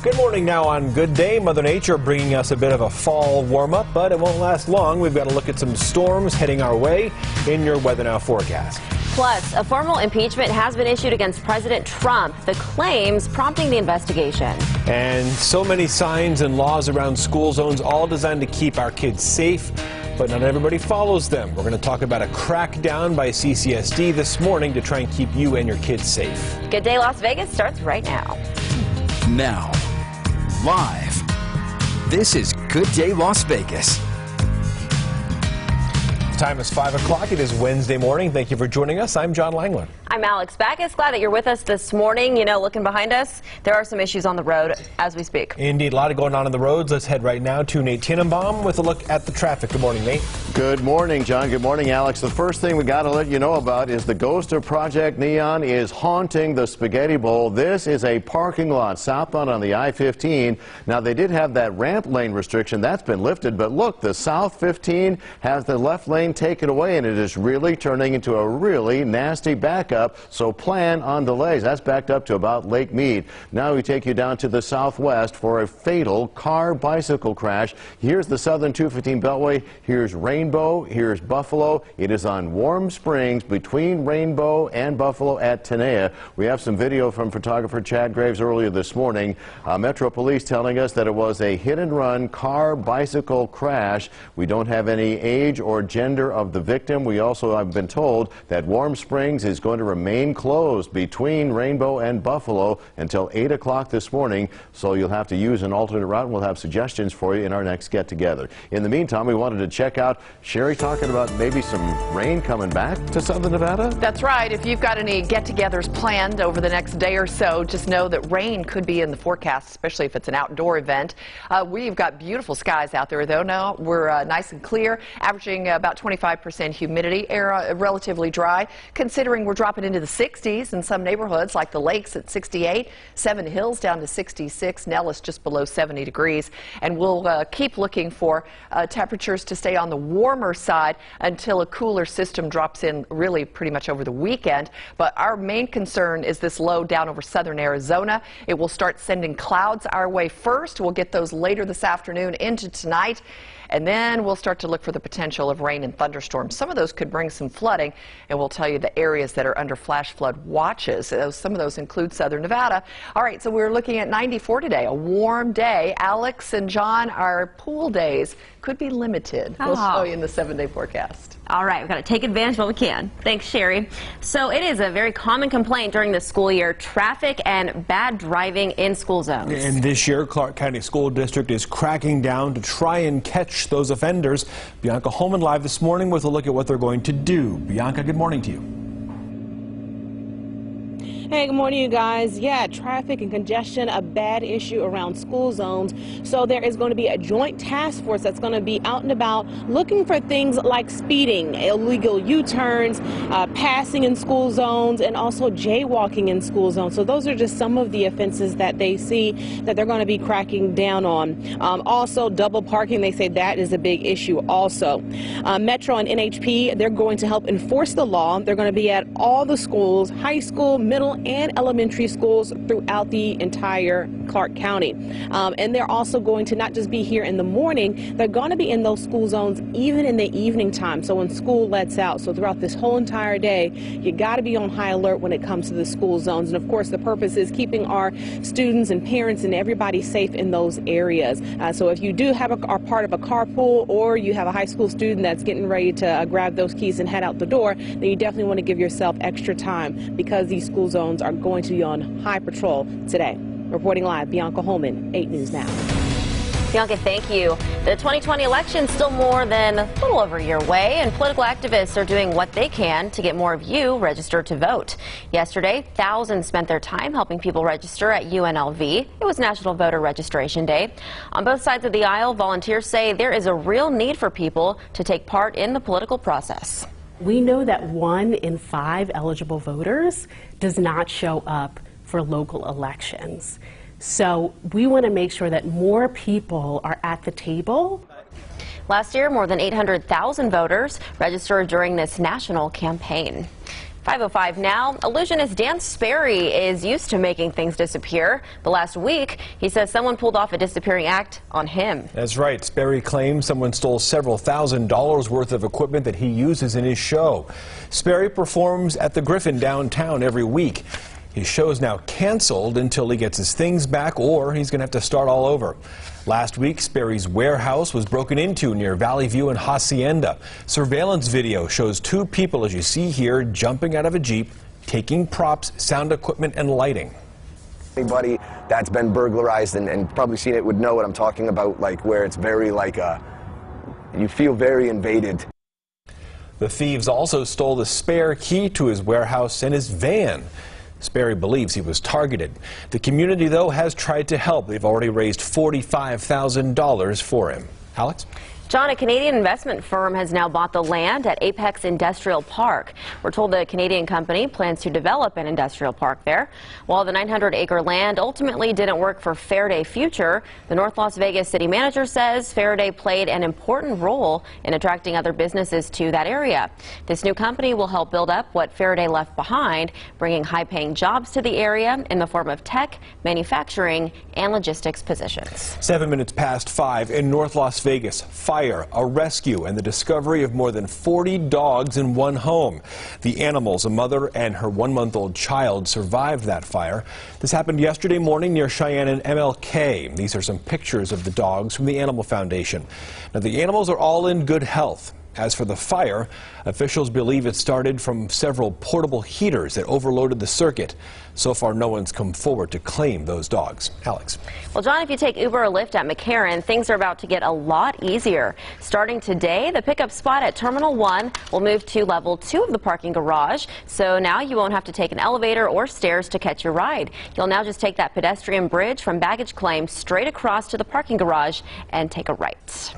Good morning now on Good Day. Mother Nature bringing us a bit of a fall warm-up, but it won't last long. We've got to look at some storms heading our way in your Weather Now forecast. Plus, a formal impeachment has been issued against President Trump, the claims prompting the investigation. And so many signs and laws around school zones, all designed to keep our kids safe, but not everybody follows them. We're going to talk about a crackdown by CCSD this morning to try and keep you and your kids safe. Good Day Las Vegas starts right now. Now, live, this is Good Day Las Vegas. The time is 5 o'clock. It is Wednesday morning. Thank you for joining us. I'm John Langland. I'm Alex Backus. Glad that you're with us this morning. You know, looking behind us, there are some issues on the road as we speak. Indeed, a lot going on the roads. Let's head right now to Nate Tannenbaum with a look at the traffic. Good morning, Nate. Good morning, John. Good morning, Alex. The first thing we got to let you know about is the ghost of Project Neon is haunting the Spaghetti Bowl. This is a parking lot southbound on the I-15. Now, they did have that ramp lane restriction. That's been lifted, but look, the South 15 has the left lane taken away, and it is really turning into a really nasty backup. So plan on delays. That's backed up to about Lake Mead. Now we take you down to the southwest for a fatal car-bicycle crash. Here's the southern 215 Beltway. Here's Rainbow. Here's Buffalo. It is on Warm Springs between Rainbow and Buffalo at Tenaya. We have some video from photographer Chad Graves earlier this morning. Metro Police telling us that it was a hit-and-run car-bicycle crash. We don't have any age or gender of the victim. We also have been told that Warm Springs is going to remain closed between Rainbow and Buffalo until 8 o'clock this morning, so you'll have to use an alternate route, and we'll have suggestions for you in our next get-together. In the meantime, we wanted to check out Sherry talking about maybe some rain coming back to southern Nevada. That's right. If you've got any get-togethers planned over the next day or so, just know that rain could be in the forecast, especially if it's an outdoor event. We've got beautiful skies out there, though. Now we're nice and clear, averaging about 25% humidity, air relatively dry, considering we're dropping into the 60s in some neighborhoods like the Lakes at 68, Seven Hills down to 66, Nellis just below 70 degrees. And we'll keep looking for temperatures to stay on the warmer side until a cooler system drops in really pretty much over the weekend. But our main concern is this low down over southern Arizona. It will start sending clouds our way first. We'll get those later this afternoon into tonight. And then we'll start to look for the potential of rain and thunderstorms. Some of those could bring some flooding, and we'll tell you the areas that are under flash flood watches. Some of those include southern Nevada. All right, so we're looking at 94 today, a warm day. Alex and John, our pool days could be limited. We'll show you in the 7-day forecast. All right, we've got to take advantage while we can. Thanks, Sherry. So it is a very common complaint during the school year, traffic and bad driving in school zones. And this year, Clark County School District is cracking down to try and catch those offenders. Bianca Holman live this morning with a look at what they're going to do. Bianca, good morning to you. Hey, good morning, you guys. Yeah, traffic and congestion, a bad issue around school zones. So there is going to be a joint task force that's going to be out and about looking for things like speeding, illegal U-turns, passing in school zones, and also jaywalking in school zones. So those are just some of the offenses that they see that they're going to be cracking down on. Also, double parking, they say that is a big issue also. Metro and NHP, they're going to help enforce the law. They're going to be at all the schools, high school, middle, and elementary schools throughout the entire Clark County. And they're also going to not just be here in the morning, they're going to be in those school zones even in the evening time, so when school lets out. So throughout this whole entire day, you got to be on high alert when it comes to the school zones. And of course, the purpose is keeping our students and parents and everybody safe in those areas. So if you do have are part of a carpool, or you have a high school student that's getting ready to grab those keys and head out the door, then you definitely want to give yourself extra time, because these school zones are going to be on high patrol today. Reporting live, Bianca Holman, 8 News Now. Bianca, thank you. The 2020 election is still more than a little over a year away, and political activists are doing what they can to get more of you registered to vote. Yesterday, thousands spent their time helping people register at UNLV. It was National Voter Registration Day. On both sides of the aisle, volunteers say there is a real need for people to take part in the political process. We know that 1 in 5 eligible voters does not show up for local elections. So we want to make sure that more people are at the table. Last year, more than 800,000 voters registered during this national campaign. 5:05 now. Illusionist Dan Sperry is used to making things disappear, but last week he says someone pulled off a disappearing act on him. That's right. Sperry claims someone stole several $1,000s worth of equipment that he uses in his show. Sperry performs at the Griffin downtown every week. His show is now canceled until he gets his things back, or he's going to have to start all over. Last week, Sperry's warehouse was broken into near Valley View and Hacienda. Surveillance video shows two people, as you see here, jumping out of a Jeep, taking props, sound equipment, and lighting. Anybody that's been burglarized and probably seen it would know what I'm talking about, like where it's very you feel very invaded. The thieves also stole the spare key to his warehouse and his van. Sperry believes he was targeted. The community, though, has tried to help. They've already raised $45,000 for him. Alex? John, a Canadian investment firm has now bought the land at Apex Industrial Park. We're told the Canadian company plans to develop an industrial park there. While the 900-acre land ultimately didn't work for Faraday Future, the North Las Vegas city manager says Faraday played an important role in attracting other businesses to that area. This new company will help build up what Faraday left behind, bringing high-paying jobs to the area in the form of tech, manufacturing, and logistics positions. 7 minutes past 5 in North Las Vegas. Fire, a rescue, and the discovery of more than 40 dogs in one home. The animals, a mother and her 1-month-old child, survived that fire. This happened yesterday morning near Cheyenne and MLK. These are some pictures of the dogs from the Animal Foundation. Now, the animals are all in good health. As for the fire, officials believe it started from several portable heaters that overloaded the circuit. So far, no one's come forward to claim those dogs. Alex. Well, John, if you take Uber or Lyft at McCarran, things are about to get a lot easier. Starting today, the pickup spot at Terminal 1 will move to level 2 of the parking garage. So now you won't have to take an elevator or stairs to catch your ride. You'll now just take that pedestrian bridge from baggage claim straight across to the parking garage and take a right.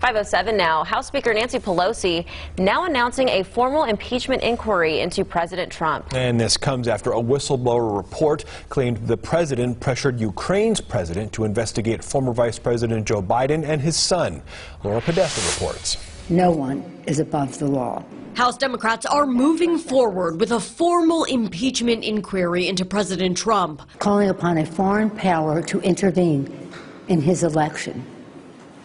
5:07 now. House Speaker Nancy Pelosi now announcing a formal impeachment inquiry into President Trump. And this comes after a whistleblower report claimed the president pressured Ukraine's president to investigate former Vice President Joe Biden and his son. Laura Podesta reports. No one is above the law. House Democrats are moving forward with a formal impeachment inquiry into President Trump, Calling upon a foreign power to intervene in his election.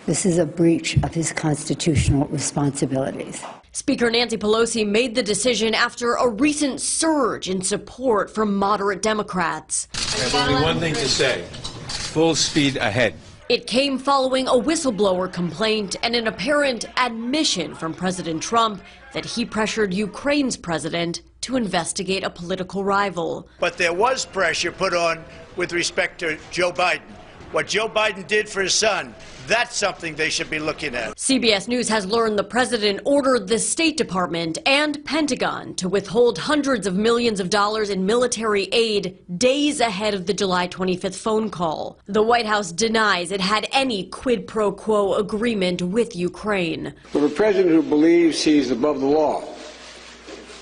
This is a breach of his constitutional responsibilities. Speaker Nancy Pelosi made the decision after a recent surge in support from moderate Democrats. I have only one thing to say: full speed ahead. It came following a whistleblower complaint and an apparent admission from President Trump that he pressured Ukraine's president to investigate a political rival. But there was pressure put on with respect to Joe Biden. What Joe Biden did for his son, that's something they should be looking at. CBS News has learned the president ordered the State Department and Pentagon to withhold hundreds of millions of dollars in military aid days ahead of the July 25th phone call. The White House denies it had any quid pro quo agreement with Ukraine. But a president who believes he's above the law,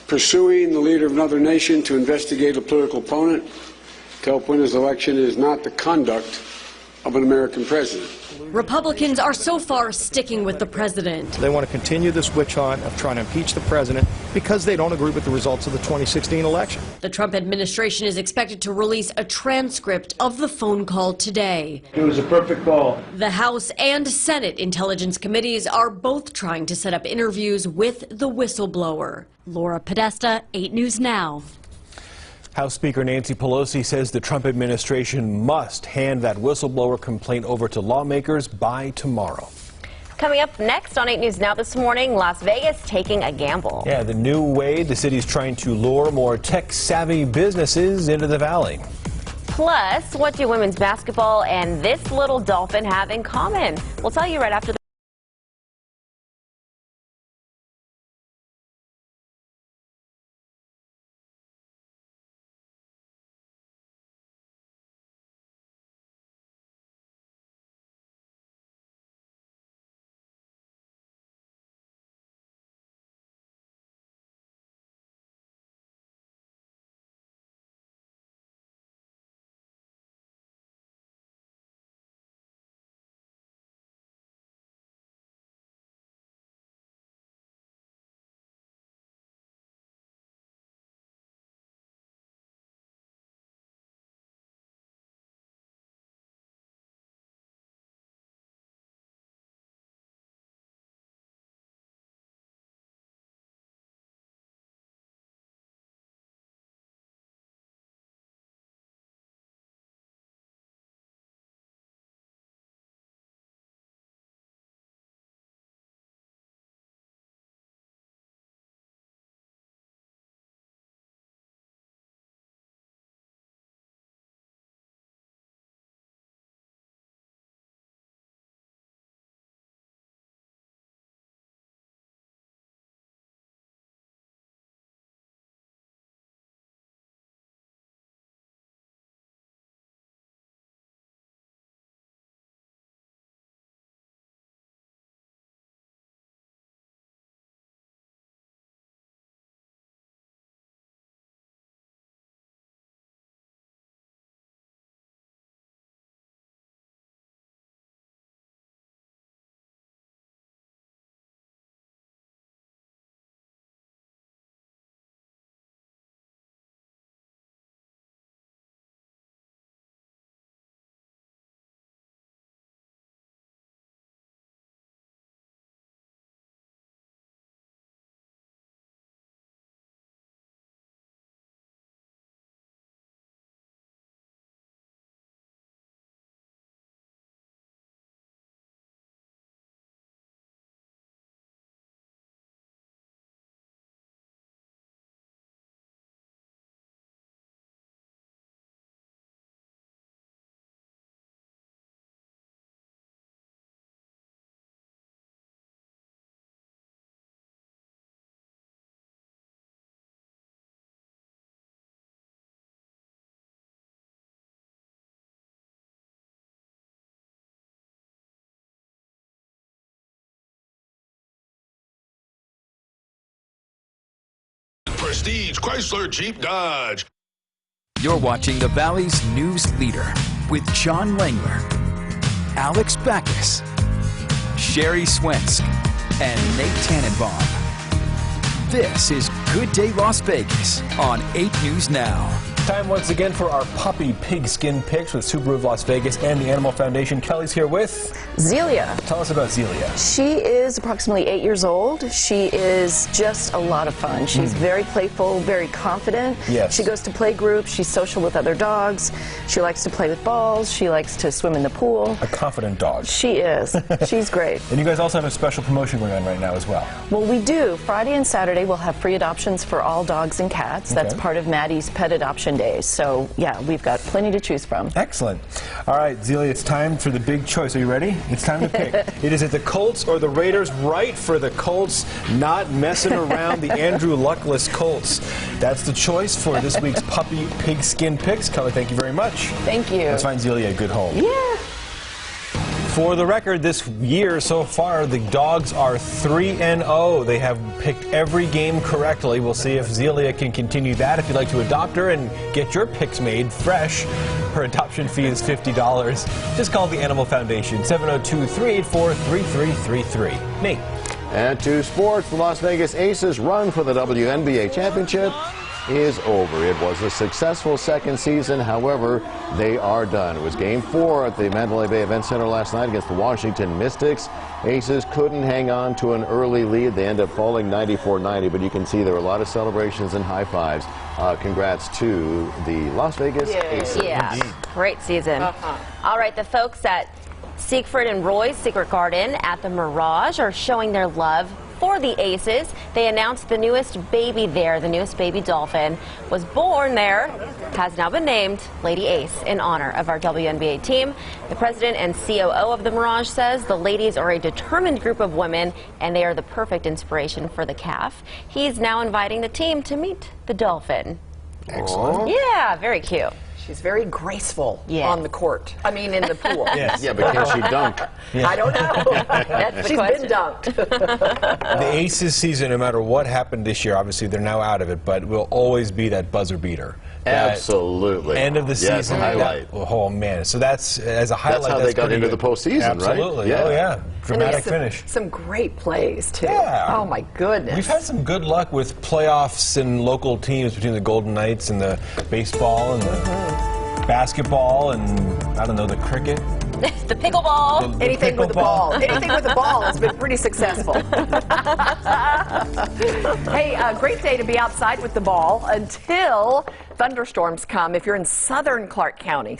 pursuing the leader of another nation to investigate a political opponent to help win his election is not the conduct of an American president. Republicans are so far sticking with the president. They want to continue this witch hunt of trying to impeach the president because they don't agree with the results of the 2016 election. The Trump administration is expected to release a transcript of the phone call today. It was a perfect call. The House and Senate Intelligence Committees are both trying to set up interviews with the whistleblower. Laura Podesta, 8 News Now. House Speaker Nancy Pelosi says the Trump administration must hand that whistleblower complaint over to lawmakers by tomorrow. Coming up next on 8 News Now this morning, Las Vegas taking a gamble. Yeah, the new way the city's trying to lure more tech-savvy businesses into the valley. Plus, what do women's basketball and this little dolphin have in common? We'll tell you right after the Prestige, Chrysler, Jeep, Dodge. You're watching the Valley's news leader with John Langler, Alex Backus, Sherry Swensk, and Nate Tannenbaum. This is Good Day Las Vegas on 8 News Now. Time once again for our puppy pigskin picks with Subaru of Las Vegas and the Animal Foundation. Kelly's here with Zelia. Tell us about Zelia. She is approximately 8 years old. She is just a lot of fun. She's very playful, very confident. Yes. She goes to play groups. She's social with other dogs. She likes to play with balls. She likes to swim in the pool. A confident dog. She is. She's great. And you guys also have a special promotion going on right now as well. Well, we do. Friday and Saturday we'll have free adoptions for all dogs and cats. That's part of Maddie's Pet Adoption Days. So, yeah, we've got plenty to choose from. Excellent. All right, Zelia, it's time for the big choice. Are you ready? It's time to pick. It is it the Colts or the Raiders? Right for the Colts, not messing around the Andrew Luckless Colts. That's the choice for this week's puppy pigskin picks. Kelly, thank you very much. Thank you. Let's find Zelia a good home. Yeah. For the record, this year so far, the dogs are 3-0. They have picked every game correctly. We'll see if Zelia can continue that. If you'd like to adopt her and get your picks made fresh, her adoption fee is $50. Just call the Animal Foundation, 702-384-3333. Nate. And to sports, the Las Vegas Aces' run for the WNBA championship is over. It was a successful second season. However, they are done. It was Game 4 at the Mandalay Bay Event Center last night against the Washington Mystics. Aces couldn't hang on to an early lead. They end up falling 94-90, but you can see there were a lot of celebrations and high fives. Congrats to the Las Vegas Aces. Yeah, great season. All right, the folks at Siegfried and Roy's Secret Garden at the Mirage are showing their love for the Aces. They announced the newest baby there, the newest baby dolphin, was born there, has now been named Lady Ace in honor of our WNBA team. The president and COO of the Mirage says the ladies are a determined group of women and they are the perfect inspiration for the calf. He's now inviting the team to meet the dolphin. Excellent. Yeah, very cute. She's very graceful on the court. I mean, in the pool. Yes. Yeah, but can she dunk? Yeah. I don't know. That's the She's question. been dunked. The Aces season, no matter what happened this year, obviously they're now out of it, but will always be that buzzer beater. That Absolutely. End of the season. Highlight. Oh, man. So that's, as a highlight, That's how they got into the postseason, Absolutely. right? Oh, yeah. Dramatic some, finish. Some great plays, too. Yeah. Oh, my goodness. We've had some good luck with playoffs and local teams between the Golden Knights and the baseball and the basketball and, I don't know, the cricket. The pickleball. The Anything with the ball. pickleball. Anything with the ball has been pretty successful. Hey, great day to be outside with the ball until thunderstorms come. If you're in southern Clark County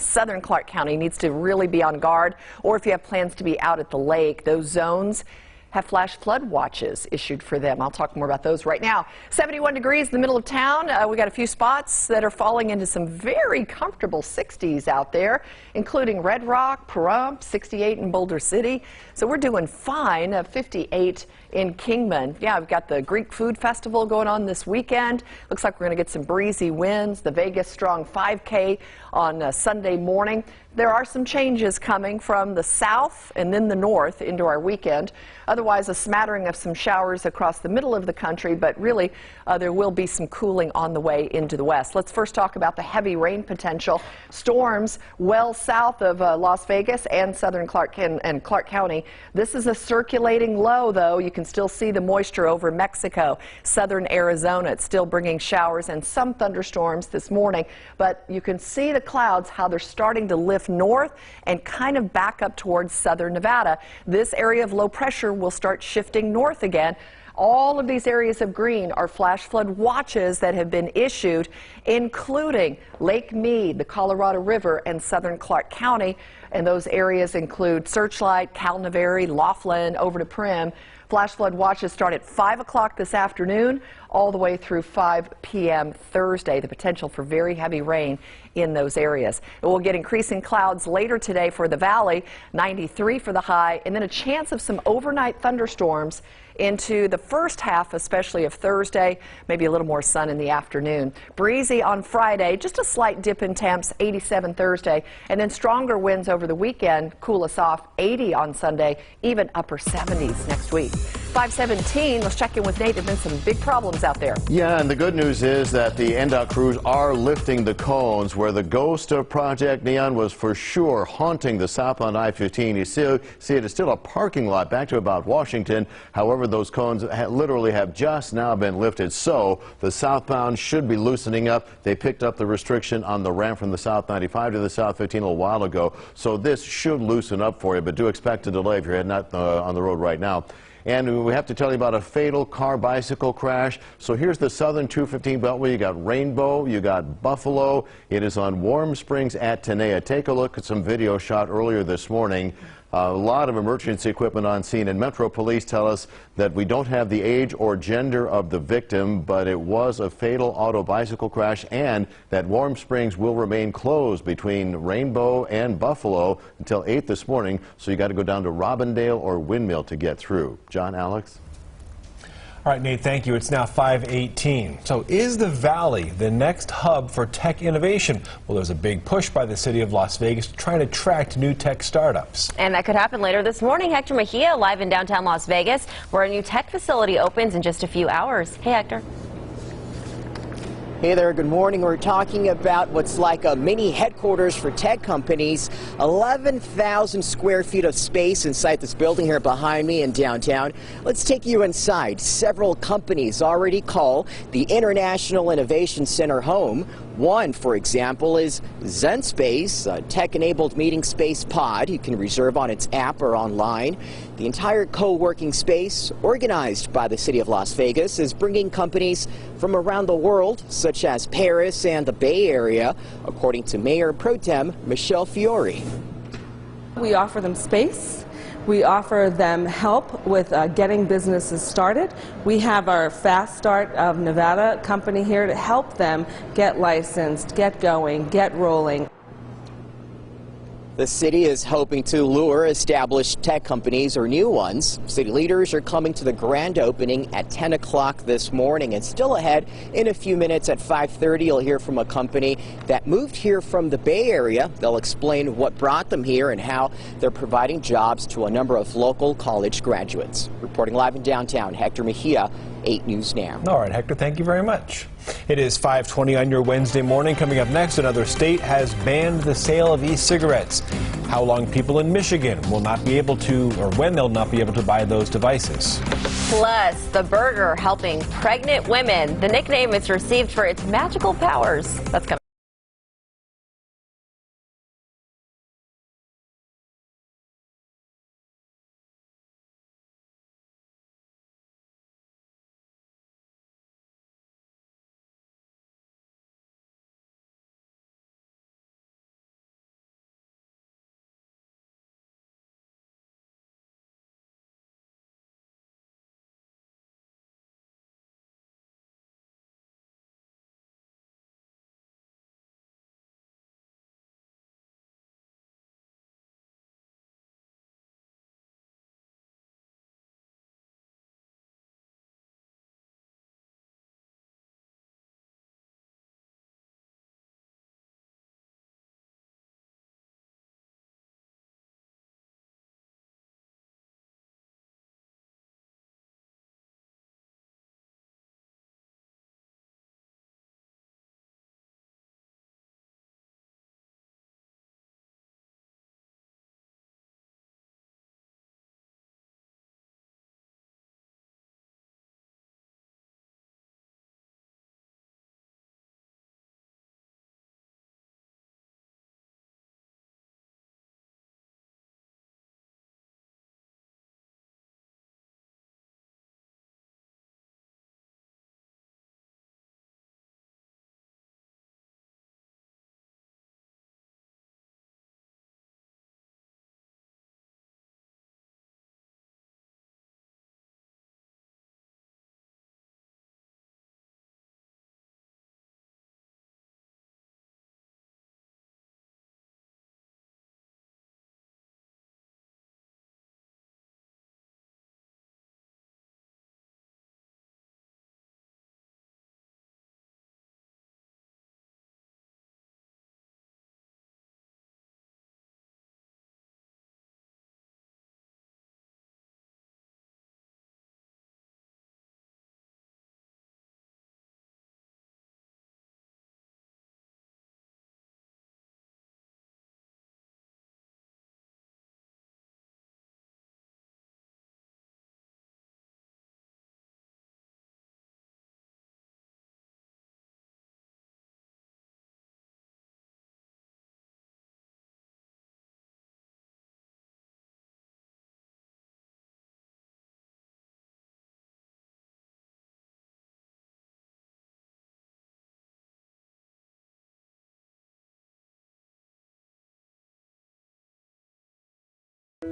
needs to really be on guard. Or if you have plans to be out at the lake, those zones have flash flood watches issued for them. I'll talk more about those right now. 71 degrees in the middle of town. We got a few spots that are falling into some very comfortable 60s out there, including Red Rock, Pahrump, 68 in Boulder City. So we're doing fine. 58 in Kingman. Yeah, we've got the Greek Food Festival going on this weekend. Looks like we're going to get some breezy winds. The Vegas Strong 5K on Sunday morning. There are some changes coming from the south and then the north into our weekend. Otherwise, a smattering of some showers across the middle of the country, but really there will be some cooling on the way into the west. Let's first talk about the heavy rain potential. Storms well south of Las Vegas and southern Clark County. This is a circulating low, though. You can still see the moisture over Mexico, southern Arizona. It's still bringing showers and some thunderstorms this morning, but you can see the clouds, how they're starting to lift north and kind of back up towards southern Nevada. This area of low pressure will start shifting north again. All of these areas of green are flash flood watches that have been issued, including Lake Mead, the Colorado River, and southern Clark County. And those areas include Searchlight, Cal Navari, Laughlin, over to Primm. Flash flood watches start at 5 o'clock this afternoon all the way through 5 p.m. Thursday. The potential for very heavy rain in those areas. We'll get increasing clouds later today for the valley, 93 for the high, and then a chance of some overnight thunderstorms into the first half, especially of Thursday, maybe a little more sun in the afternoon. Breezy on Friday, just a slight dip in temps, 87 Thursday, and then stronger winds over the weekend, cool us off, 80 on Sunday, even upper 70s next week. 517. Let's check in with Nate. There have been some big problems out there. Yeah, and the good news is that the NDOT crews are lifting the cones where the ghost of Project Neon was for sure haunting the southbound I-15. You see it is still a parking lot back to about Washington. However, those cones literally have just now been lifted. So the southbound should be loosening up. They picked up the restriction on the ramp from the South 95 to the South 15 a little while ago. So this should loosen up for you, but do expect a delay if you're heading out on the road right now. And we have to tell you about a fatal car-bicycle crash. So here's the southern 215 Beltway. You got Rainbow, you got Buffalo. It is on Warm Springs at Tenaya. Take a look at some video shot earlier this morning. A lot of emergency equipment on scene, and Metro Police tell us that we don't have the age or gender of the victim, but it was a fatal auto bicycle crash, and that Warm Springs will remain closed between Rainbow and Buffalo until 8 this morning, so you got to go down to Robindale or Windmill to get through. John, Alex? All right, Nate, thank you. It's now 5:18. So is the Valley the next hub for tech innovation? Well, there's a big push by the city of Las Vegas to try and attract new tech startups. And that could happen later this morning. Hector Mejia live in downtown Las Vegas, where a new tech facility opens in just a few hours. Hey, Hector. Hey there, good morning. We're talking about what's like a mini headquarters for tech companies. 11,000 square feet of space inside this building here behind me in downtown. Let's take you inside. Several companies already call the International Innovation Center home. One, for example, is ZenSpace, a tech-enabled meeting space pod you can reserve on its app or online. The entire co-working space, organized by the city of Las Vegas, is bringing companies from around the world, such as Paris and the Bay Area, according to Mayor Pro Tem Michelle Fiore. We offer them space. We offer them help with getting businesses started. We have our Fast Start of Nevada company here to help them get licensed, get going, get rolling. The city is hoping to lure established tech companies or new ones. City leaders are coming to the grand opening at 10 o'clock this morning. And still ahead, in a few minutes at 5:30, you'll hear from a company that moved here from the Bay Area. They'll explain what brought them here and how they're providing jobs to a number of local college graduates. Reporting live in downtown, Hector Mejia, 8 News Now. All right, Hector, thank you very much. It is 5:20 on your Wednesday morning. Coming up next, another state has banned the sale of e-cigarettes. How long people in Michigan will not be able to, or when they'll not be able to buy those devices. Plus, the burger helping pregnant women. The nickname is received for its magical powers. That's coming.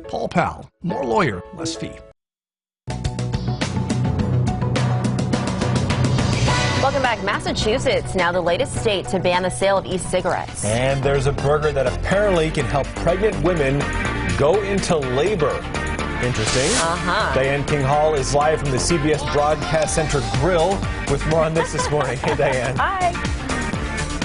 Paul Powell, more lawyer, less fee. Welcome back. Massachusetts, now the latest state to ban the sale of e-cigarettes. And there's a burger that apparently can help pregnant women go into labor. Interesting. Diane King Hall is live from the CBS Broadcast Center Grill with more on this morning. Hey, Diane. Hi.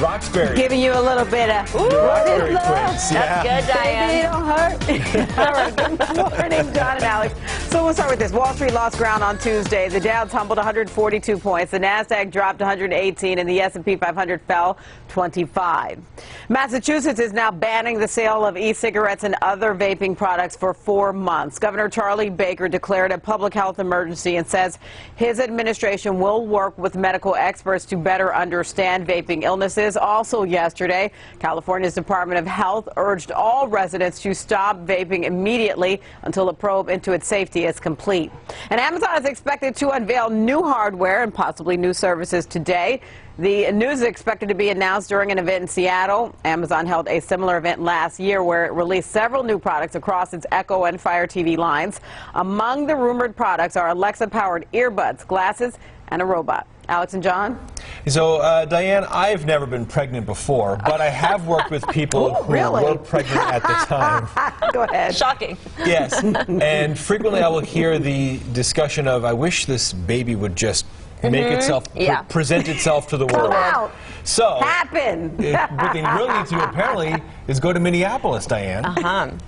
Roxbury. Giving you a little bit of Roxbury twins. That's good, Diane. Baby, it don't hurt. All right, good morning, John and Alex. So we'll start with this. Wall Street lost ground on Tuesday. The Dow tumbled 142 points. The Nasdaq dropped 118, and the S&P 500 fell 25. Massachusetts is now banning the sale of e-cigarettes and other vaping products for 4 months. Governor Charlie Baker declared a public health emergency and says his administration will work with medical experts to better understand vaping illnesses. Also yesterday, California's Department of Health urged all residents to stop vaping immediately until a probe into its safety is complete. And Amazon is expected to unveil new hardware and possibly new services today. The news is expected to be announced during an event in Seattle. Amazon held a similar event last year where it released several new products across its Echo and Fire TV lines. Among the rumored products are Alexa-powered earbuds, glasses, and a robot. Alex and John? So, Diane, I've never been pregnant before, but I have worked with people who were pregnant at the time. Go ahead. Shocking. Yes. And frequently I will hear the discussion of, I wish this baby would just make itself, present itself to the world. Come out. So, Happen. What they really need to do, apparently, is go to Minneapolis, Diane.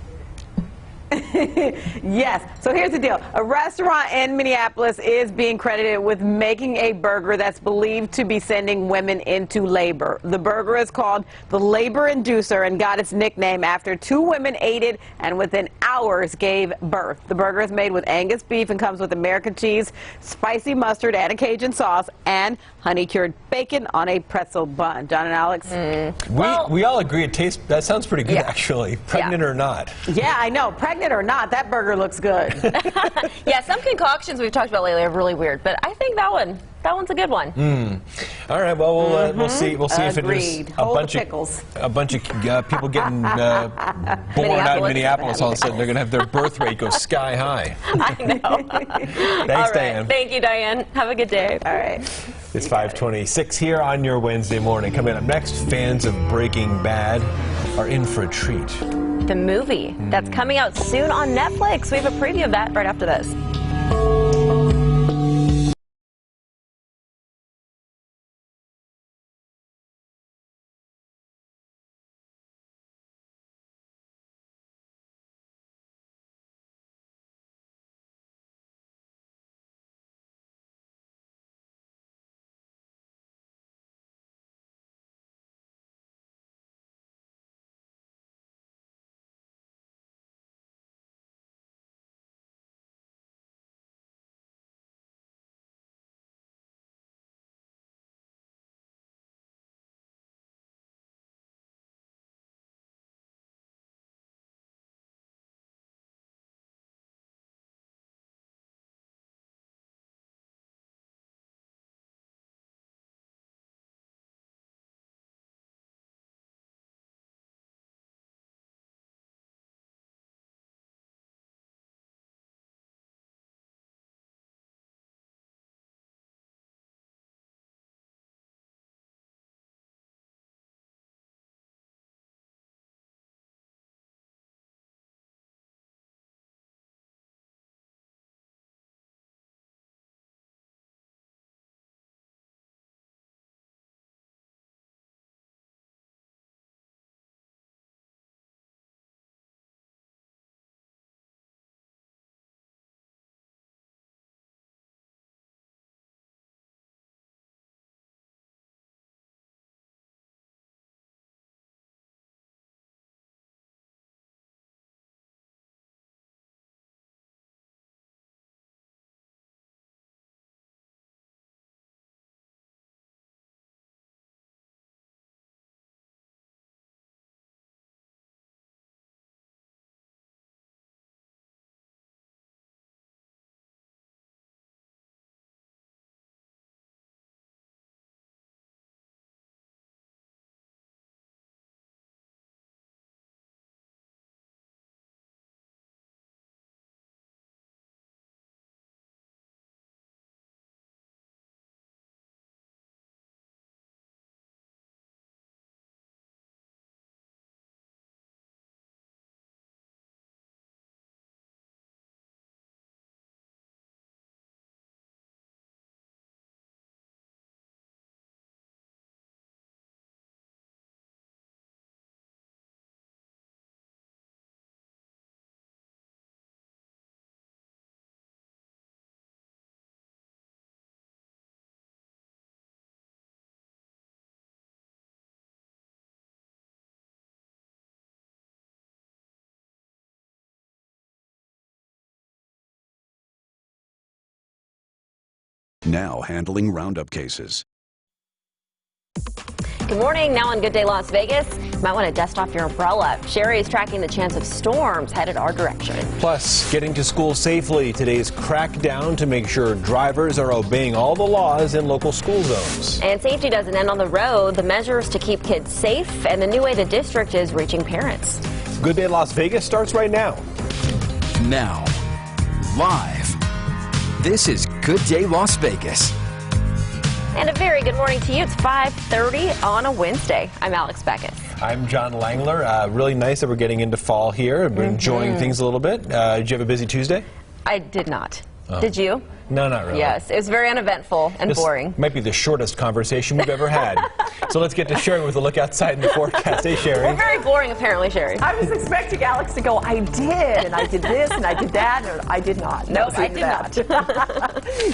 Yes. So here's the deal. A restaurant in Minneapolis is being credited with making a burger that's believed to be sending women into labor. The burger is called the Labor Inducer and got its nickname after 2 women ate it and within hours gave birth. The burger is made with Angus beef and comes with American cheese, spicy mustard, and a Cajun sauce, and honey-cured bacon on a pretzel bun. John and Alex? We all agree it tastes, that sounds pretty good, actually, pregnant or not. Yeah, I know. Pregnant or not, that burger looks good. Yeah, some concoctions we've talked about lately are really weird, but I think that one's a good one. All right, well, we'll see if it is a bunch of people getting born out of Minneapolis. All of a sudden, they're going to have their birth rate go sky high. I know. Thanks, Diane. Thank you, Diane. Have a good day. All right. It's 5:26 here on your Wednesday morning. Coming up next, fans of Breaking Bad are in for a treat. The movie that's coming out soon on Netflix. We have a preview of that right after this. now handling Roundup cases. Good morning. Now on Good Day Las Vegas, you might want to dust off your umbrella. Sherry is tracking the chance of storms headed our direction. Plus, getting to school safely. Today's crackdown to make sure drivers are obeying all the laws in local school zones. And safety doesn't end on the road. The measures to keep kids safe and the new way the district is reaching parents. Good Day Las Vegas starts right now. Now, live. This is Good Day Las Vegas. And a very good morning to you. It's 5:30 on a Wednesday. I'm Alex Backus. I'm John Langler. Really nice that we're getting into fall here. We're enjoying things a little bit. Did you have a busy Tuesday? I did not. Oh. Did you? No, not really. Yes, it was very uneventful and boring. Might be the shortest conversation we've ever had. So let's get to Sherry with a look outside in the forecast. Hey, Sherry. We're very boring, apparently, Sherry. I was expecting Alex to go, I did, and I did this, and I did that, and I did not. No, I did not.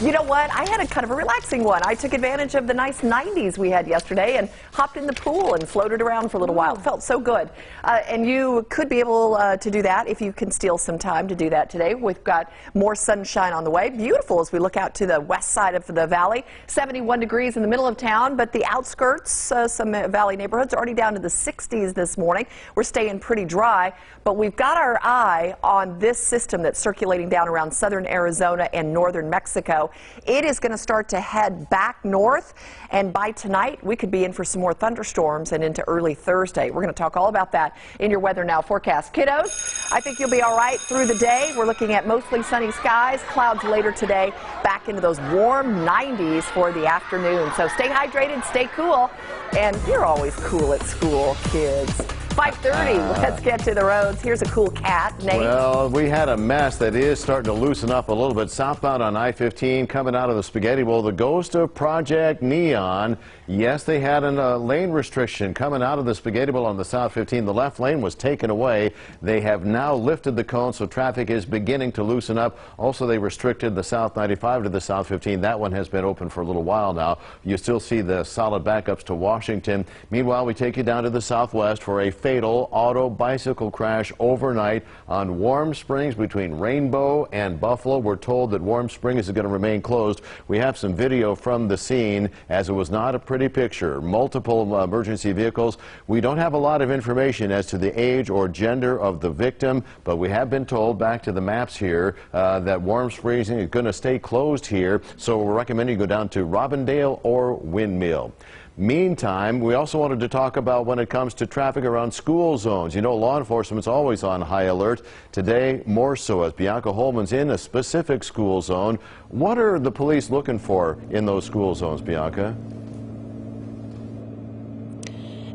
You know what? I had a kind of a relaxing one. I took advantage of the nice 90s we had yesterday and hopped in the pool and floated around for a little while. It felt so good. And you could be able to do that if you can steal some time to do that today. We've got more sunshine on the way. Beautiful as we look out to the west side of the valley. 71 degrees in the middle of town, but the outskirts, some valley neighborhoods, already down to the 60s this morning. We're staying pretty dry, but we've got our eye on this system that's circulating down around southern Arizona and northern Mexico. It is going to start to head back north, and by tonight we could be in for some more thunderstorms and into early Thursday. We're going to talk all about that in your Weather Now forecast. Kiddos, I think you'll be all right through the day. We're looking at mostly sunny skies, clouds later today, back into those warm 90s for the afternoon. So stay hydrated, stay cool, and you're always cool at school, kids. 5:30, let's get to the roads. Here's a cool cat, Nate. Well, we had a mess that is starting to loosen up a little bit. Southbound on I-15, coming out of the Spaghetti Bowl, the ghost of Project Neon. Yes, they had a lane restriction coming out of the Spaghetti Bowl on the South 15. The left lane was taken away. They have now lifted the cone, so traffic is beginning to loosen up. Also, they restricted the South 95 to the South 15. That one has been open for a little while now. You still see the solid backups to Washington. Meanwhile, we take you down to the southwest for a fatal auto bicycle crash overnight on Warm Springs between Rainbow and Buffalo. We're told that Warm Springs is going to remain closed. We have some video from the scene, as it was not a pretty picture. Multiple emergency vehicles. We don't have a lot of information as to the age or gender of the victim, but we have been told, back to the maps here, that Warm Springs is going to stay closed here, so we're recommending you go down to Robindale or Windmill. Meantime, we also wanted to talk about when it comes to traffic around school zones. You know, law enforcement's always on high alert. Today, more so, as Bianca Holman's in a specific school zone. What are the police looking for in those school zones, Bianca?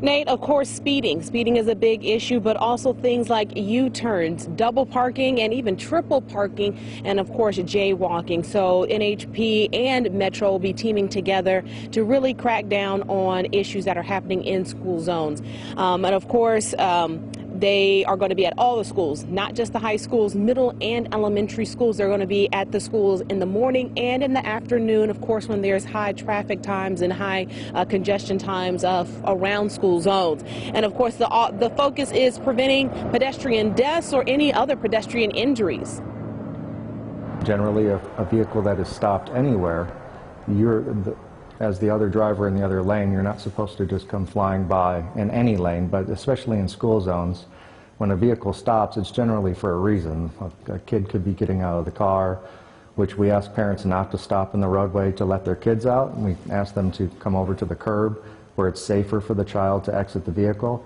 Nate, of course, speeding. Speeding is a big issue, but also things like U-turns, double parking, and even triple parking, and of course, jaywalking. So NHP and Metro will be teaming together to really crack down on issues that are happening in school zones. And of course, they are going to be at all the schools, not just the high schools, middle and elementary schools. They're going to be at the schools in the morning and in the afternoon, of course, when there's high traffic times and high congestion times around school zones. And of course, the focus is preventing pedestrian deaths or any other pedestrian injuries. Generally, a vehicle that is stopped anywhere, as the other driver in the other lane, you're not supposed to just come flying by in any lane, but especially in school zones. When a vehicle stops, it's generally for a reason. A kid could be getting out of the car, which we ask parents not to stop in the roadway to let their kids out. And we ask them to come over to the curb where it's safer for the child to exit the vehicle.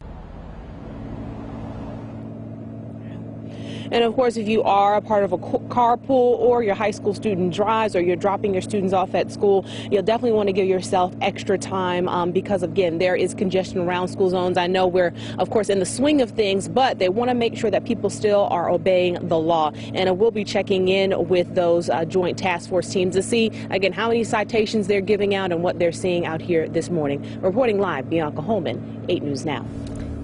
And of course, if you are a part of a carpool or your high school student drives or you're dropping your students off at school, you'll definitely want to give yourself extra time because, again, there is congestion around school zones. I know we're, of course, in the swing of things, but they want to make sure that people still are obeying the law. And we'll be checking in with those joint task force teams to see, again, how many citations they're giving out and what they're seeing out here this morning. Reporting live, Bianca Holman, 8 News Now.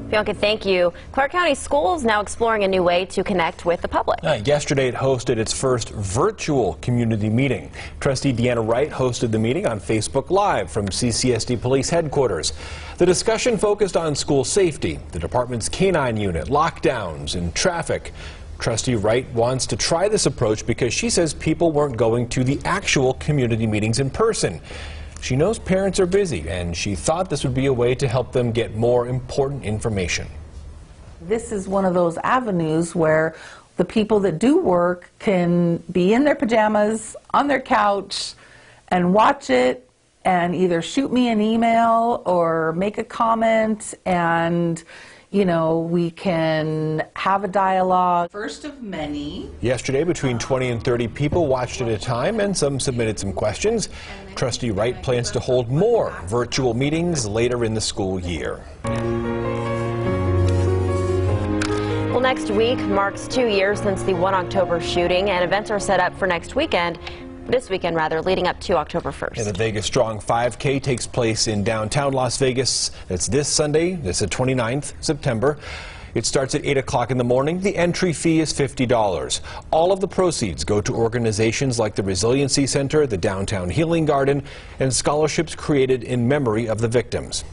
Bianca, thank you. Clark County Schools now exploring a new way to connect with the public. Yesterday, it hosted its first virtual community meeting. Trustee Deanna Wright hosted the meeting on Facebook Live from CCSD Police Headquarters. The discussion focused on school safety, the department's K-9 unit, lockdowns, and traffic. Trustee Wright wants to try this approach because she says people weren't going to the actual community meetings in person. She knows parents are busy, and she thought this would be a way to help them get more important information. This is one of those avenues where the people that do work can be in their pajamas, on their couch, and watch it, and either shoot me an email or make a comment, and you know, we can have a dialogue. First of many. Yesterday, between 20 and 30 people watched at a time, and some submitted some questions. Trustee Wright plans to hold more virtual meetings later in the school year. Well, next week marks 2 years since the 1 October shooting, and events are set up for next weekend. This weekend, rather, leading up to October 1st. And the Vegas Strong 5K takes place in downtown Las Vegas. It's this Sunday. It's the 29th September. It starts at 8 o'clock in the morning. The entry fee is $50. All of the proceeds go to organizations like the Resiliency Center, the Downtown Healing Garden, and scholarships created in memory of the victims.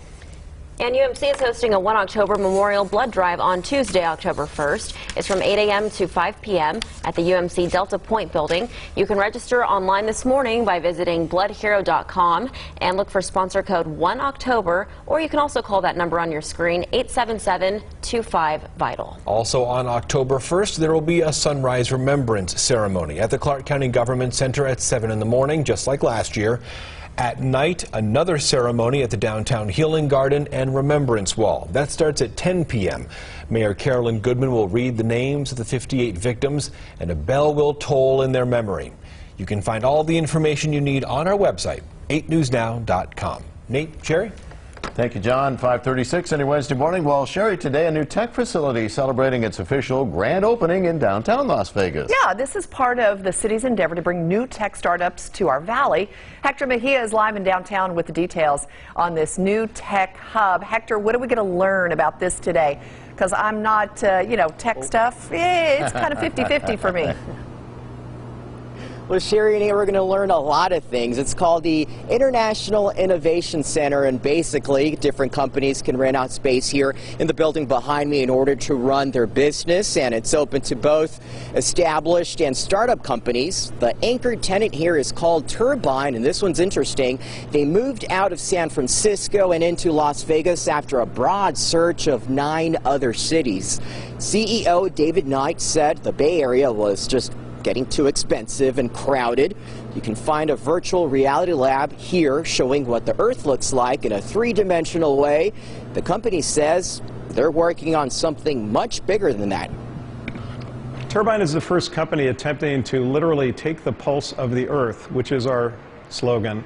And UMC is hosting a 1 October Memorial Blood Drive on Tuesday, October 1st. It's from 8 a.m. to 5 p.m. at the UMC Delta Point building. You can register online this morning by visiting bloodhero.com and look for sponsor code 1October, or you can also call that number on your screen, 877-25-VITAL. Also on October 1st, there will be a sunrise remembrance ceremony at the Clark County Government Center at 7 in the morning, just like last year. At night, another ceremony at the Downtown Healing Garden and Remembrance Wall. That starts at 10 p.m. Mayor Carolyn Goodman will read the names of the 58 victims, and a bell will toll in their memory. You can find all the information you need on our website, 8newsnow.com. Nate, Sherry? Thank you, John. 5:36 any Wednesday morning. Well, Sherry, today a new tech facility celebrating its official grand opening in downtown Las Vegas. Yeah, this is part of the city's endeavor to bring new tech startups to our valley. Hector Mejia is live in downtown with the details on this new tech hub. Hector, what are we going to learn about this today? Because I'm not, tech stuff, it's kind of 50-50 for me. Well, Sherry and I, we're going to learn a lot of things. It's called the International Innovation Center, and basically different companies can rent out space here in the building behind me in order to run their business, and it's open to both established and startup companies. The anchor tenant here is called Turbine, and this one's interesting. They moved out of San Francisco and into Las Vegas after a broad search of 9 other cities. CEO David Knight said the Bay Area was just getting too expensive and crowded. You can find a virtual reality lab here showing what the Earth looks like in a 3-dimensional way. The company says they're working on something much bigger than that. Turbine is the first company attempting to literally take the pulse of the Earth, which is our slogan.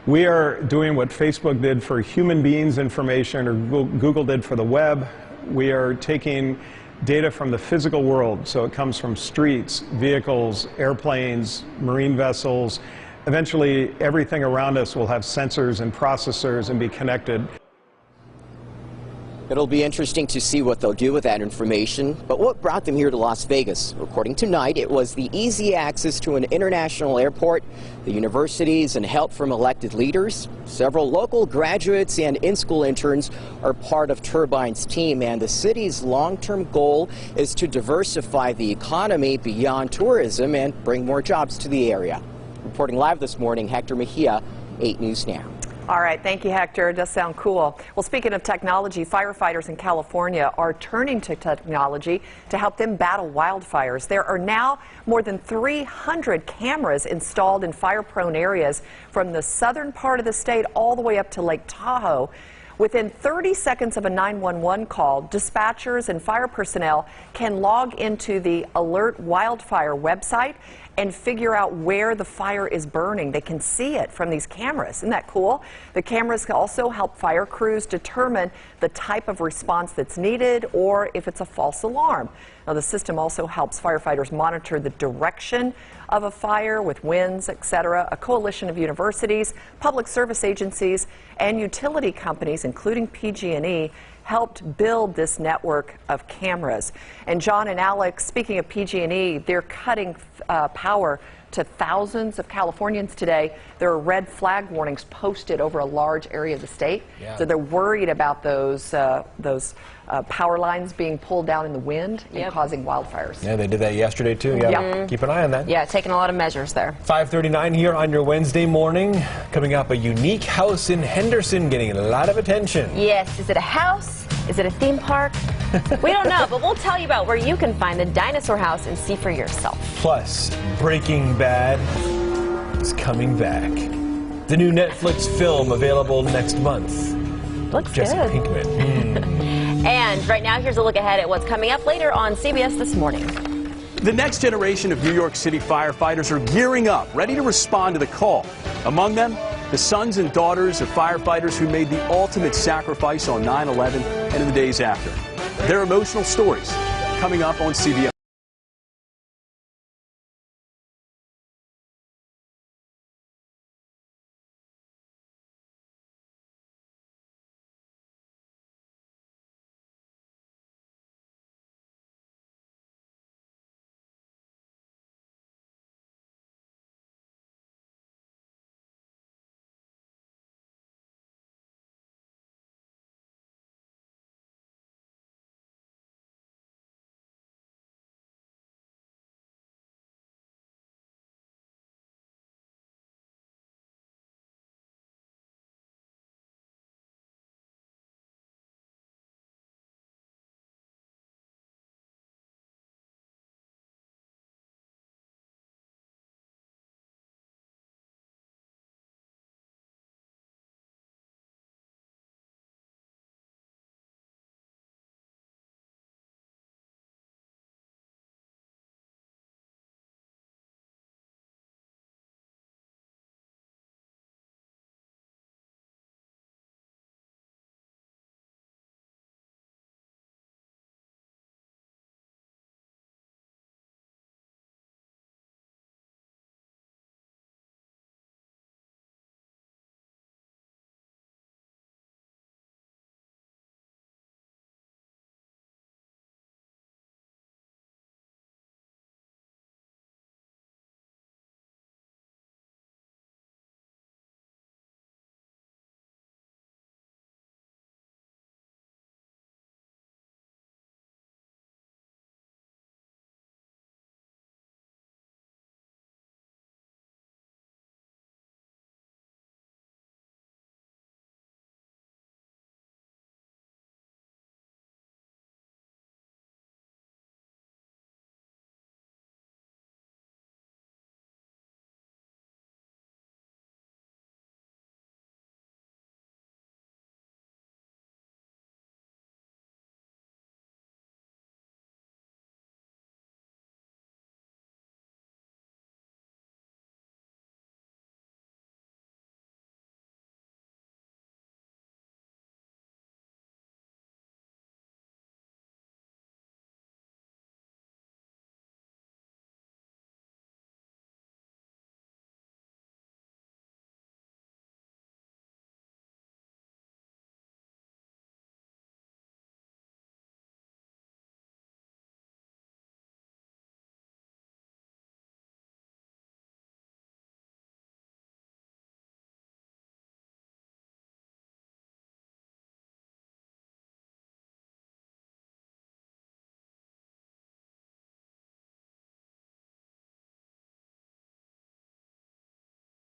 We are doing what Facebook did for human beings information, or Google did for the web. We are taking data from the physical world, so it comes from streets, vehicles, airplanes, marine vessels. Eventually, everything around us will have sensors and processors and be connected. It'll be interesting to see what they'll do with that information. But what brought them here to Las Vegas? According to Knight, it was the easy access to an international airport, the universities, and help from elected leaders. Several local graduates and in-school interns are part of Turbine's team, and the city's long-term goal is to diversify the economy beyond tourism and bring more jobs to the area. Reporting live this morning, Hector Mejia, 8 News Now. All right, thank you, Hector. It does sound cool. Well, speaking of technology, firefighters in California are turning to technology to help them battle wildfires. There are now more than 300 cameras installed in fire-prone areas from the southern part of the state all the way up to Lake Tahoe. Within 30 seconds of a 911 call, dispatchers and fire personnel can log into the Alert Wildfire website and figure out where the fire is burning. They can see it from these cameras. Isn't that cool? The cameras can also help fire crews determine the type of response that's needed or if it's a false alarm. Now, the system also helps firefighters monitor the direction of a fire with winds, etc. A coalition of universities, public service agencies, and utility companies, including PG&E, helped build this network of cameras. And John and Alex, speaking of PG&E, they're cutting power to thousands of Californians today. There are red flag warnings posted over a large area of the state. Yeah. So they're worried about those power lines being pulled down in the wind and causing wildfires. Yeah, they did that yesterday too. Yeah. Keep an eye on that. Yeah, taking a lot of measures there. 5:39 here on your Wednesday morning. Coming up, a unique house in Henderson getting a lot of attention. Yes, is it a house? Is it a theme park? We don't know, but we'll tell you about where you can find the dinosaur house and see for yourself. Plus, Breaking Bad is coming back. The new Netflix film available next month. Looks Jesse good. Pinkman. And right now, here's a look ahead at what's coming up later on CBS This Morning. The next generation of New York City firefighters are gearing up, ready to respond to the call. Among them, the sons and daughters of firefighters who made the ultimate sacrifice on 9/11 and in the days after. Their emotional stories coming up on CBS.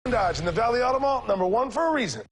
Dodge in the Valley Auto Mall, #1 for a reason.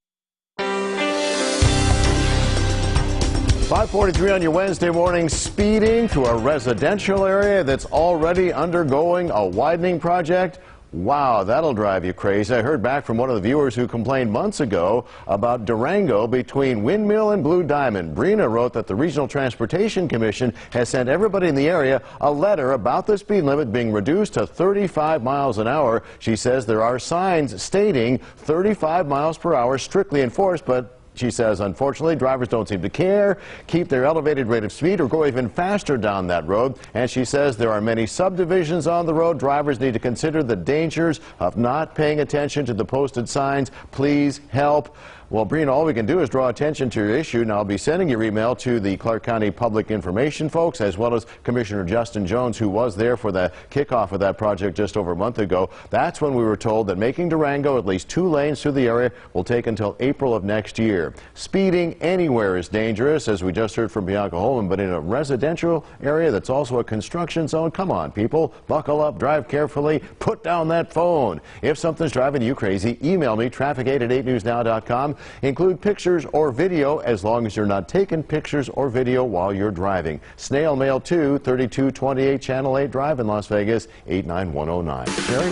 5:43 on your Wednesday morning, speeding through a residential area that's already undergoing a widening project. Wow, that'll drive you crazy. I heard back from one of the viewers who complained months ago about Durango between Windmill and Blue Diamond. Brina wrote that the Regional Transportation Commission has sent everybody in the area a letter about the speed limit being reduced to 35 miles an hour. She says there are signs stating 35 miles per hour strictly enforced, but she says, unfortunately, drivers don't seem to care, keep their elevated rate of speed, or go even faster down that road. And she says there are many subdivisions on the road. Drivers need to consider the dangers of not paying attention to the posted signs. Please help. Well, Breen, all we can do is draw attention to your issue. Now, I'll be sending your email to the Clark County Public Information folks, as well as Commissioner Justin Jones, who was there for the kickoff of that project just over a month ago. That's when we were told that making Durango at least 2 lanes through the area will take until April of next year. Speeding anywhere is dangerous, as we just heard from Bianca Holman, but in a residential area that's also a construction zone, come on, people, buckle up, drive carefully, put down that phone. If something's driving you crazy, email me, traffic8@8newsnow.com. Include pictures or video, as long as you're not taking pictures or video while you're driving. Snail mail to 3228 Channel 8 Drive in Las Vegas, 89109. Sherry?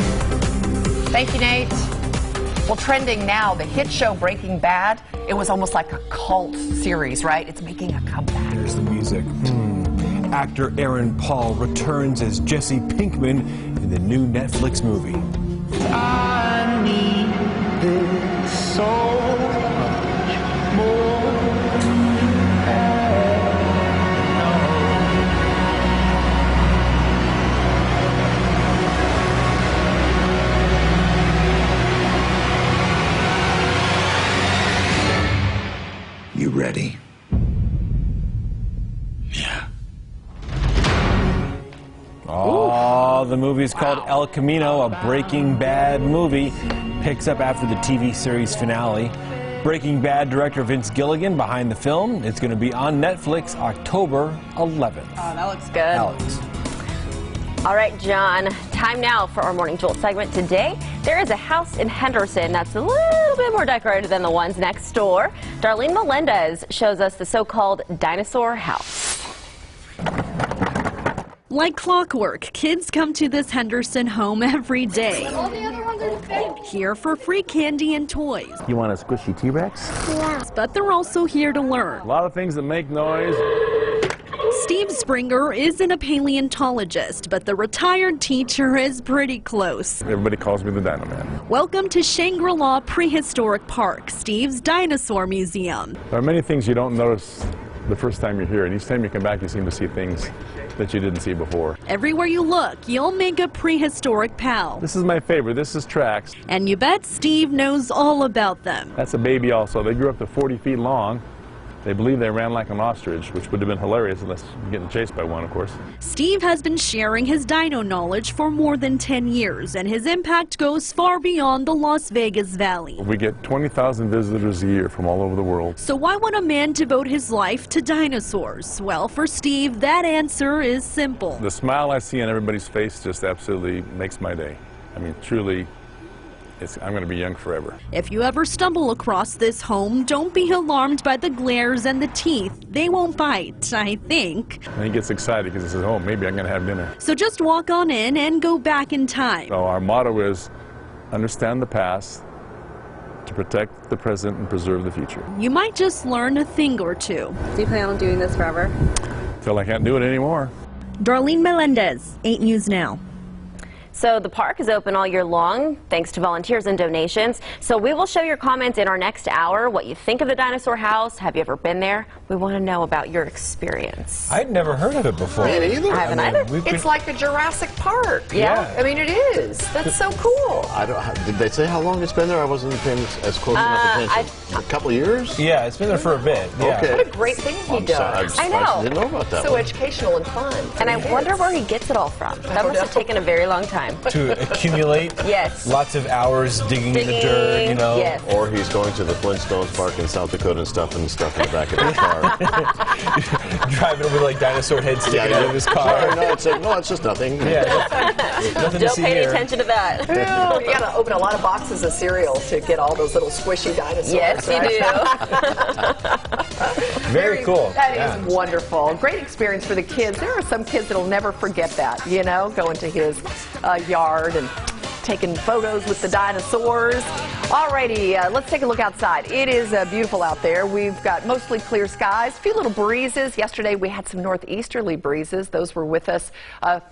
Thank you, Nate. Well, trending now, the hit show Breaking Bad. It was almost like a cult series, right? It's making a comeback. There's the music. Actor Aaron Paul returns as Jesse Pinkman in the new Netflix movie. I need this so much more. You ready? Oh, the movie's called El Camino, a Breaking Bad movie. Picks up after the TV series finale. Breaking Bad director Vince Gilligan behind the film. It's going to be on Netflix October 11th. Oh, that looks good. Alex. All right, John, time now for our Morning Jolt segment. Today, there is a house in Henderson that's a little bit more decorated than the ones next door. Darlene Melendez shows us the so-called dinosaur house. Like clockwork, kids come to this Henderson home every day. Here for free candy and toys. You want a squishy T-Rex? Yeah. But they're also here to learn. A lot of things that make noise. Steve Springer isn't a paleontologist, but the retired teacher is pretty close. Everybody calls me the Dino Man. Welcome to Shangri-La Prehistoric Park, Steve's Dinosaur Museum. There are many things you don't notice the first time you're here, and each time you come back you seem to see things that you didn't see before. Everywhere you look, you'll make a prehistoric pal. This is my favorite. This is Trax. And you bet Steve knows all about them. That's a baby also. They grew up to 40 feet long. They believe they ran like an ostrich, which would have been hilarious unless you're getting chased by one, of course. Steve has been sharing his dino knowledge for more than 10 years, and his impact goes far beyond the Las Vegas Valley. We get 20,000 visitors a year from all over the world. So why would a man devote his life to dinosaurs? Well, for Steve, that answer is simple. The smile I see on everybody's face just absolutely makes my day. I mean, truly, I'm going to be young forever. If you ever stumble across this home, don't be alarmed by the glares and the teeth. They won't bite, I think. And he gets excited because he says, oh, maybe I'm going to have dinner. So just walk on in and go back in time. So our motto is, understand the past to protect the present and preserve the future. You might just learn a thing or two. Do you plan on doing this forever? Till I can't do it anymore. Darlene Melendez, 8 News Now. So the park is open all year long, thanks to volunteers and donations. So we will show your comments in our next hour, what you think of the dinosaur house. Have you ever been there? We want to know about your experience. I'd never heard of it before. Me neither. I haven't either. It's like a Jurassic Park. Yeah. I mean, it is. That's so cool. Did they say how long it's been there? I wasn't paying as close enough attention. A couple of years? Yeah, it's been there for a bit. Yeah. Okay. What a great thing he does. I know. I didn't know about that. So educational and fun. And I wonder where he gets it all from. That must have taken a very long time. To accumulate Yes. lots of hours digging in the dirt, you know. Yes. Or he's going to the Flintstones Park in South Dakota and stuffing stuff in the back of his car. Driving over like dinosaur heads sticking out of his car. No, it's just nothing. Yeah. Nothing to Don't see pay any here. attention to that. You got to open a lot of boxes of cereal to get all those little squishy dinosaurs. Yes, right? you do. Very cool. That is wonderful. Great experience for the kids. There are some kids that'll never forget that, you know, going to his yard and taking photos with the dinosaurs. Alrighty, let's take a look outside. It is beautiful out there. We've got mostly clear skies, a few little breezes. Yesterday we had some northeasterly breezes. Those were with us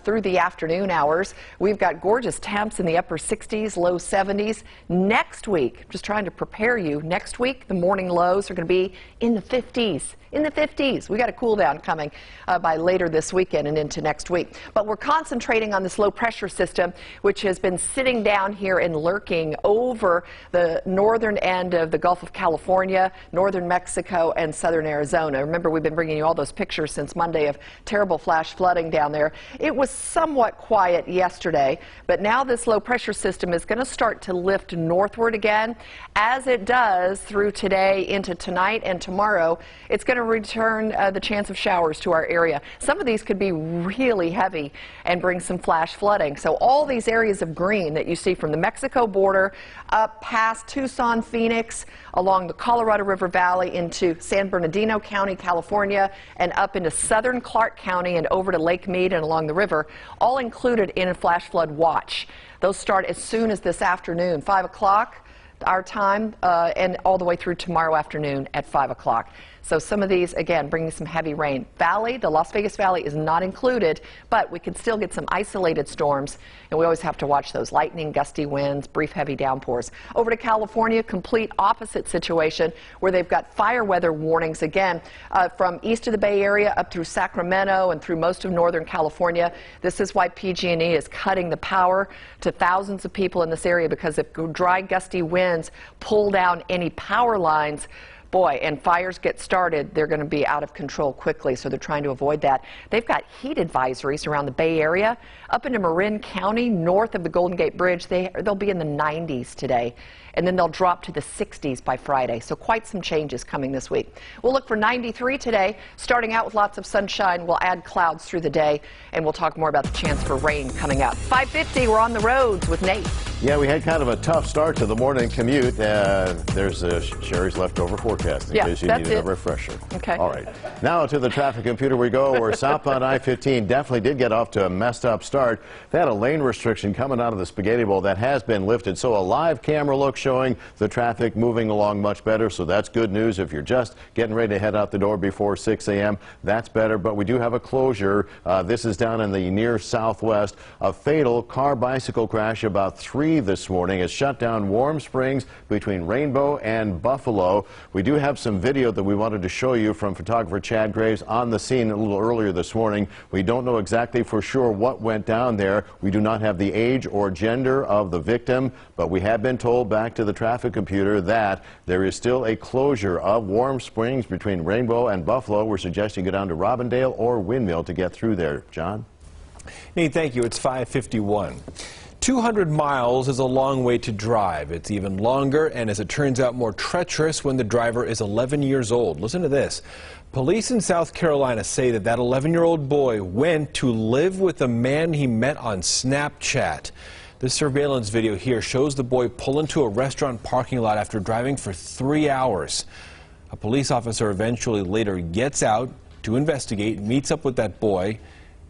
through the afternoon hours. We've got gorgeous temps in the upper 60s, low 70s. Next week, just trying to prepare you, next week the morning lows are going to be in the 50s. In the 50s. We got a cool down coming by later this weekend and into next week. But we're concentrating on this low pressure system, which has been sitting down here and lurking over the northern end of the Gulf of California, northern Mexico, and southern Arizona. Remember, we've been bringing you all those pictures since Monday of terrible flash flooding down there. It was somewhat quiet yesterday, but now this low pressure system is going to start to lift northward again. As it does through today into tonight and tomorrow, it's going to return the chance of showers to our area. Some of these could be really heavy and bring some flash flooding. So all these areas of green that you see from the Mexico border up past Tucson, Phoenix, along the Colorado River Valley into San Bernardino County, California, and up into southern Clark County and over to Lake Mead and along the river, all included in a flash flood watch. Those start as soon as this afternoon, 5 o'clock our time, and all the way through tomorrow afternoon at 5 o'clock. So some of these, again, bringing some heavy rain. Valley, the Las Vegas Valley is not included, but we can still get some isolated storms, and we always have to watch those lightning, gusty winds, brief heavy downpours. Over to California, complete opposite situation where they've got fire weather warnings again from east of the Bay Area up through Sacramento and through most of Northern California. This is why PG&E is cutting the power to thousands of people in this area, because if dry, gusty winds pull down any power lines, boy, and fires get started, they're going to be out of control quickly, so they're trying to avoid that. They've got heat advisories around the Bay Area. Up into Marin County, north of the Golden Gate Bridge, they'll be in the 90s today, and then they'll drop to the 60s by Friday, so quite some changes coming this week. We'll look for 93 today, starting out with lots of sunshine. We'll add clouds through the day, and we'll talk more about the chance for rain coming up. 5:50, we're on the roads with Nate. Yeah, we had kind of a tough start to the morning commute. There's Sherry's leftover forecast in case you needed a refresher. Okay. All right. Now to the traffic computer we go, where southbound I-15 definitely did get off to a messed up start. They had a lane restriction coming out of the Spaghetti Bowl that has been lifted, so a live camera look showing the traffic moving along much better, so that's good news. If you're just getting ready to head out the door before 6 a.m., that's better, but we do have a closure. This is down in the near southwest. A fatal car-bicycle crash about 3 this morning has shut down Warm Springs between Rainbow and Buffalo. We do have some video that we wanted to show you from photographer Chad Graves on the scene a little earlier this morning. We don't know exactly for sure what went down there. We do not have the age or gender of the victim, but we have been told back to the traffic computer that there is still a closure of Warm Springs between Rainbow and Buffalo. We're suggesting go down to Robindale or Windmill to get through there. John? Nate, thank you. It's 5:51. 200 miles is a long way to drive. It's even longer and, as it turns out, more treacherous when the driver is 11 years old. Listen to this. Police in South Carolina say that 11-year-old boy went to live with a man he met on Snapchat. This surveillance video here shows the boy pull into a restaurant parking lot after driving for 3 hours. A police officer eventually later gets out to investigate, meets up with that boy,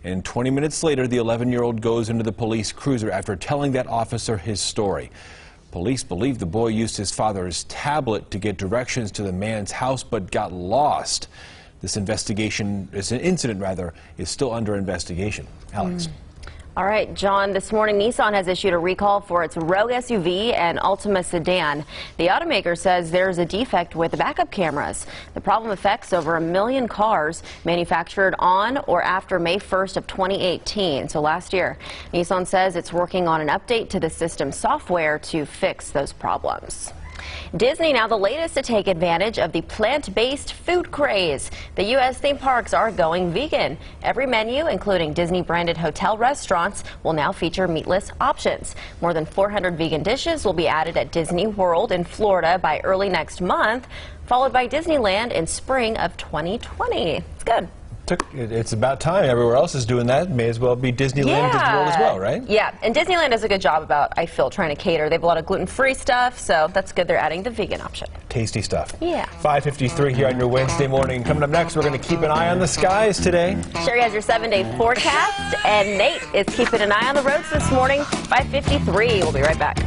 and 20 minutes later, the 11-year-old goes into the police cruiser after telling that officer his story. Police believe the boy used his father's tablet to get directions to the man's house but got lost. This incident is still under investigation. Alex. All right, John, this morning Nissan has issued a recall for its Rogue SUV and Altima sedan. The automaker says there's a defect with the backup cameras. The problem affects over 1 million cars manufactured on or after May 1st of 2018, so last year. Nissan says it's working on an update to the system software to fix those problems. Disney now the latest to take advantage of the plant-based food craze. The U.S. theme parks are going vegan. Every menu, including Disney-branded hotel restaurants, will now feature meatless options. More than 400 vegan dishes will be added at Disney World in Florida by early next month, followed by Disneyland in spring of 2020. It's good. It's about time. Everywhere else is doing that. May as well be Disneyland, Disney World as well, right? Yeah, and Disneyland does a good job about, I feel, trying to cater. They have a lot of gluten-free stuff, so that's good. They're adding the vegan option. Tasty stuff. Yeah. 5:53 here on your Wednesday morning. Coming up next, we're going to keep an eye on the skies today. Sherry has your 7-day forecast, and Nate is keeping an eye on the roads this morning. 5:53. We'll be right back.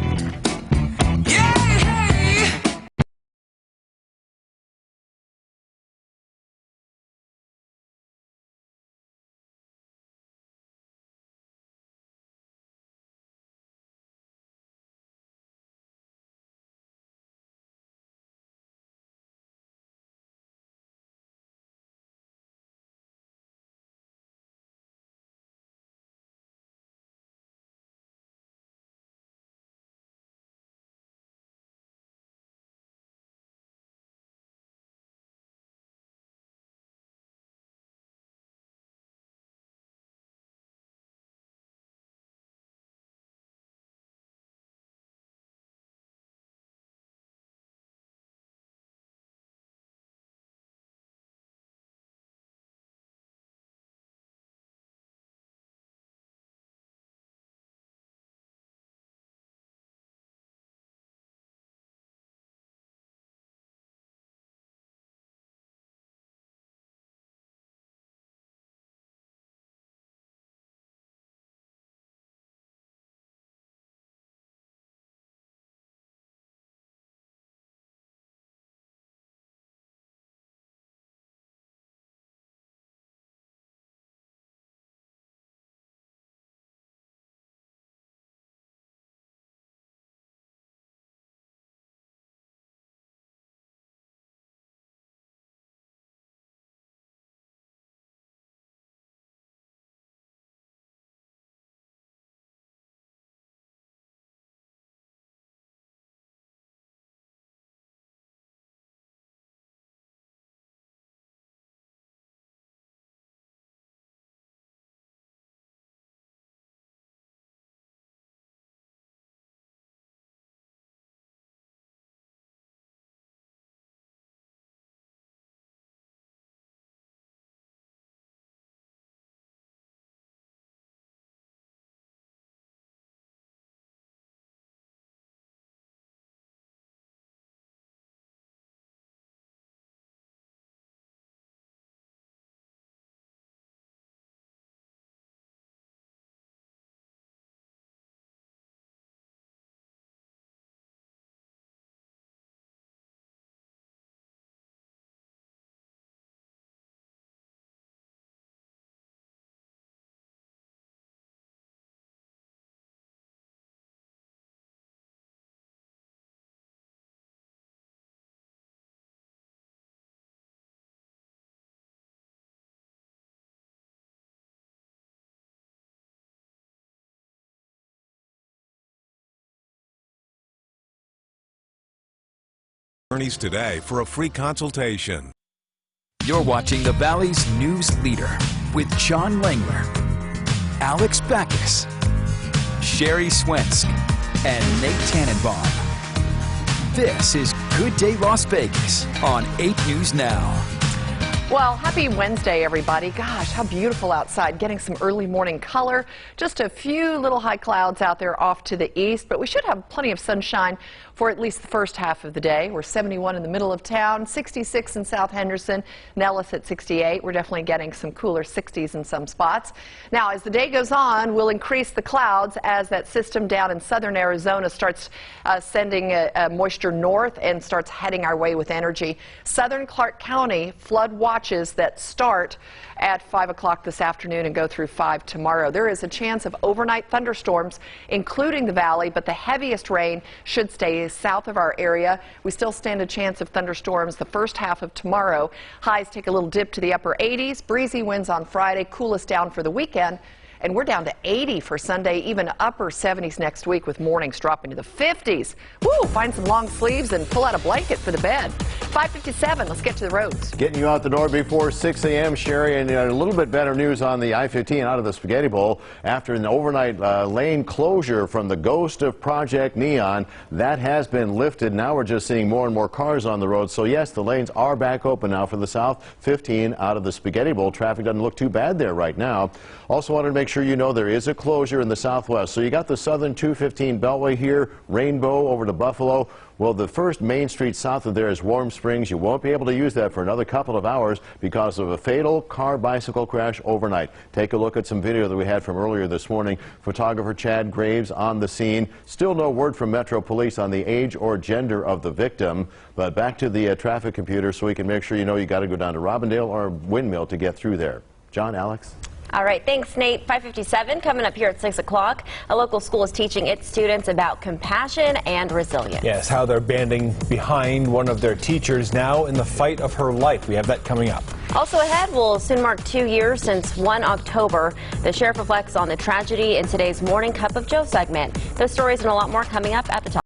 attorneys today for a free consultation. You're watching the Valley's news leader with John Langler, Alex Backus, Sherry Swensk, and Nate Tannenbaum. This is Good Day Las Vegas on 8 News Now. Well, happy Wednesday, everybody. Gosh, how beautiful outside. Getting some early morning color. Just a few little high clouds out there off to the east, but we should have plenty of sunshine for at least the first half of the day. We're 71 in the middle of town, 66 in South Henderson, Nellis at 68. We're definitely getting some cooler 60s in some spots. Now, as the day goes on, we'll increase the clouds as that system down in southern Arizona starts sending moisture north and starts heading our way with energy. Southern Clark County flood watches that start at 5 o'clock this afternoon and go through 5 tomorrow. There is a chance of overnight thunderstorms, including the valley, but the heaviest rain should stay south of our area. We still stand a chance of thunderstorms the first half of tomorrow. Highs take a little dip to the upper 80s. Breezy winds on Friday, cool us down for the weekend. And we're down to 80 for Sunday, even upper 70s next week with mornings dropping to the 50s. Woo, find some long sleeves and pull out a blanket for the bed. 5:57, let's get to the roads. Getting you out the door before 6 a.m., Sherry, and a little bit better news on the I-15 out of the Spaghetti Bowl. After an overnight lane closure from the ghost of Project Neon, that has been lifted. Now we're just seeing more and more cars on the road. So yes, the lanes are back open now for the South 15 out of the Spaghetti Bowl. Traffic doesn't look too bad there right now. Also wanted to make sure you know there is a closure in the southwest. So you got the southern 215 Beltway here, Rainbow over to Buffalo. Well, the first main street south of there is Warm Springs. You won't be able to use that for another couple of hours because of a fatal car-bicycle crash overnight. Take a look at some video that we had from earlier this morning. Photographer Chad Graves on the scene. Still no word from Metro Police on the age or gender of the victim. But back to the traffic computer so we can make sure you know you got to go down to Robindale or Windmill to get through there. John, Alex? All right, thanks, Nate. 5:57 coming up here at 6 o'clock. A local school is teaching its students about compassion and resilience. Yes, how they're banding behind one of their teachers now in the fight of her life. We have that coming up. Also ahead, we'll soon mark 2 years since 1 October. The sheriff reflects on the tragedy in today's Morning Cup of Joe segment. Those stories and a lot more coming up at the top.